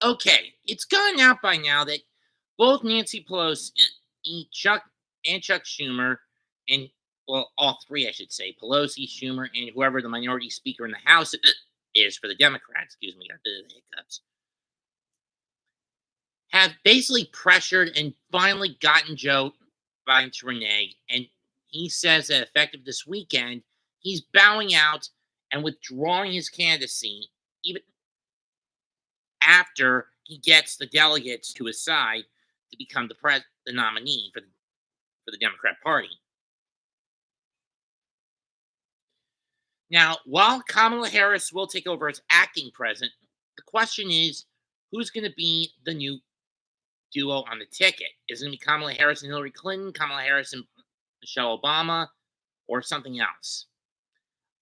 Okay, it's gone out by now that both Nancy Pelosi, Chuck Schumer, and well, all three, I should say, Pelosi, Schumer, and whoever the minority speaker in the House is for the Democrats. Excuse me, got a bit of the hiccups. Have basically pressured and finally gotten Joe Biden to renege, and he says that effective this weekend, he's bowing out and withdrawing his candidacy, even after he gets the delegates to his side to become the nominee for the Democrat Party. Now, while Kamala Harris will take over as acting president, the question is who's going to be the new duo on the ticket? Is it going to be Kamala Harris and Hillary Clinton, Kamala Harris and Michelle Obama, or something else?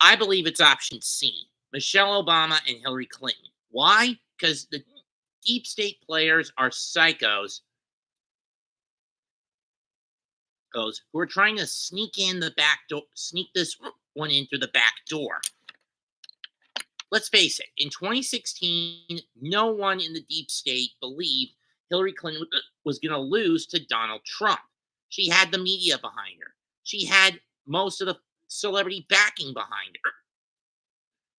I believe it's option C, Michelle Obama and Hillary Clinton. Why? Because the deep state players are psychos who are trying to sneak in the back door, sneak this one in through the back door. Let's face it, in 2016, no one in the deep state believed Hillary Clinton was going to lose to Donald Trump. She had the media behind her. She had most of the celebrity backing behind her.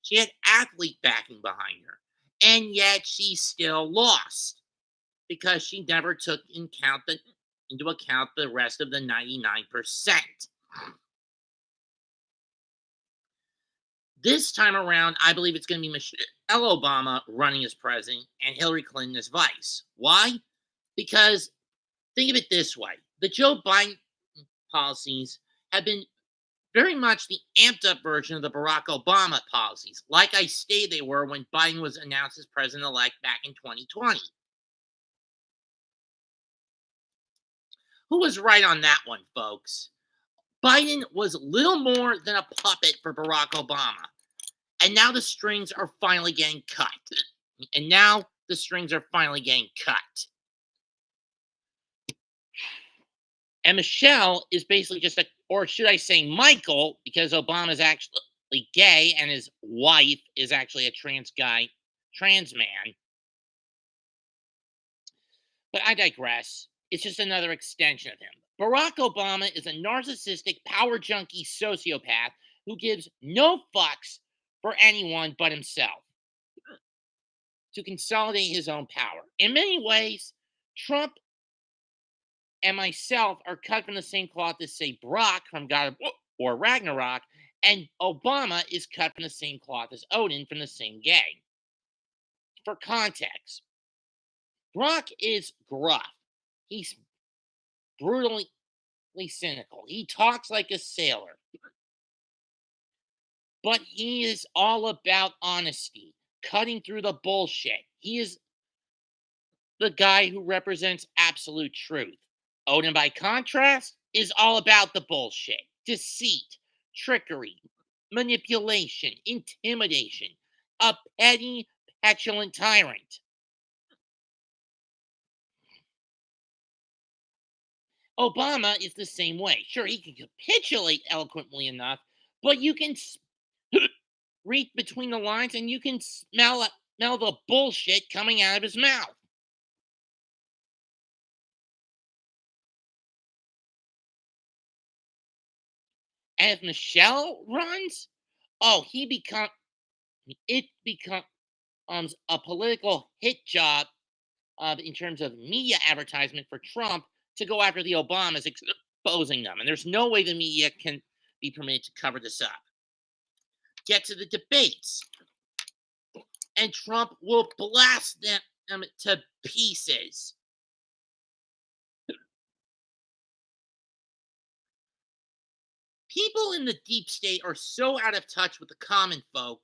She had athlete backing behind her. And yet she still lost because she never took into account the rest of the 99%. This time around, I believe it's going to be Michelle Obama running as president and Hillary Clinton as vice. Why? Because think of it this way, the Joe Biden policies have been very much the amped up version of the Barack Obama policies, like I stated they were when Biden was announced as president elect back in 2020. Who was right on that one, folks? Biden was little more than a puppet for Barack Obama. And now the strings are finally getting cut. And Michelle is basically just or should I say Michael, because Obama's actually gay and his wife is actually a trans man. But I digress. It's just another extension of him. Barack Obama is a narcissistic, power junkie sociopath who gives no fucks for anyone but himself to consolidate his own power. In many ways, Trump and myself are cut from the same cloth as, say, Brock from God of War Ragnarok, and Obama is cut from the same cloth as Odin from the same gang. For context, Brock is gruff. He's brutally cynical. He talks like a sailor. But he is all about honesty, cutting through the bullshit. He is the guy who represents absolute truth. Odin, by contrast, is all about the bullshit, deceit, trickery, manipulation, intimidation, a petty, petulant tyrant. Obama is the same way. Sure, he can capitulate eloquently enough, but you can read between the lines and you can smell the bullshit coming out of his mouth. And if Michelle runs, oh, it becomes a political hit job in terms of media advertisement for Trump to go after the Obamas, exposing them. And there's no way the media can be permitted to cover this up. Get to the debates, and Trump will blast them to pieces. People in the deep state are so out of touch with the common folk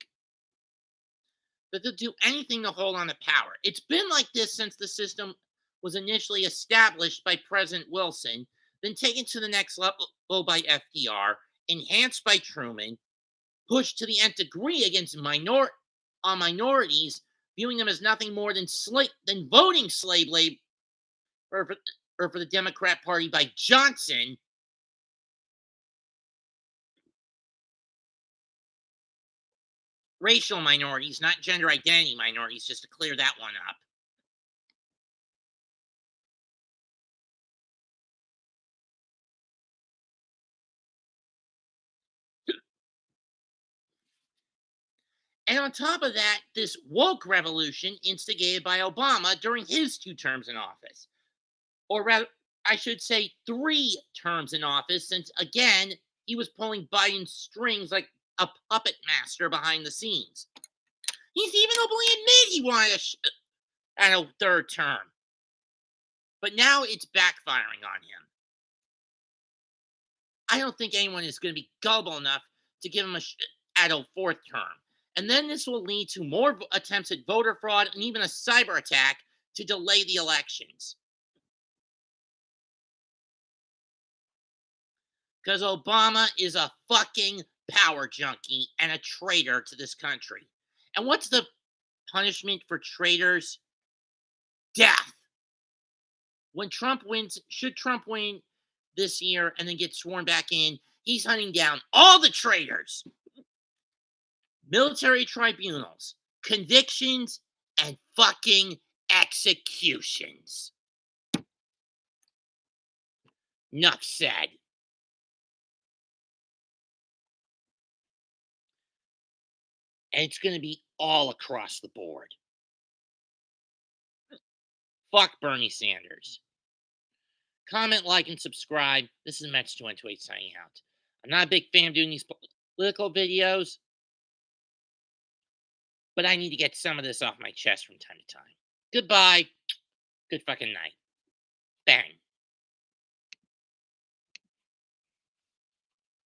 that they'll do anything to hold on to power. It's been like this since the system was initially established by President Wilson, then taken to the next level by FDR, enhanced by Truman, pushed to the nth degree against minorities, viewing them as nothing more than voting slave labor for the Democrat Party by Johnson. Racial minorities, not gender identity minorities, just to clear that one up. And on top of that, this woke revolution instigated by Obama during his 2 terms in office. Or rather, I should say 3 terms in office, since again, he was pulling Biden's strings like a puppet master behind the scenes. He's even openly admitted he wanted a 3rd term. But now it's backfiring on him. I don't think anyone is going to be gullible enough to give him at a 4th term. And then this will lead to more attempts at voter fraud and even a cyber attack to delay the elections. Because Obama is a fucking power junkie and a traitor to this country. And what's the punishment for traitors? Death. When Trump wins, should Trump win this year and then get sworn back in, he's hunting down all the traitors, military tribunals, convictions, and fucking executions. Enough said. And it's going to be all across the board. Fuck Bernie Sanders. Comment, like, and subscribe. This is Mets228 signing out. I'm not a big fan of doing these political videos, but I need to get some of this off my chest from time to time. Goodbye. Good fucking night. Bang.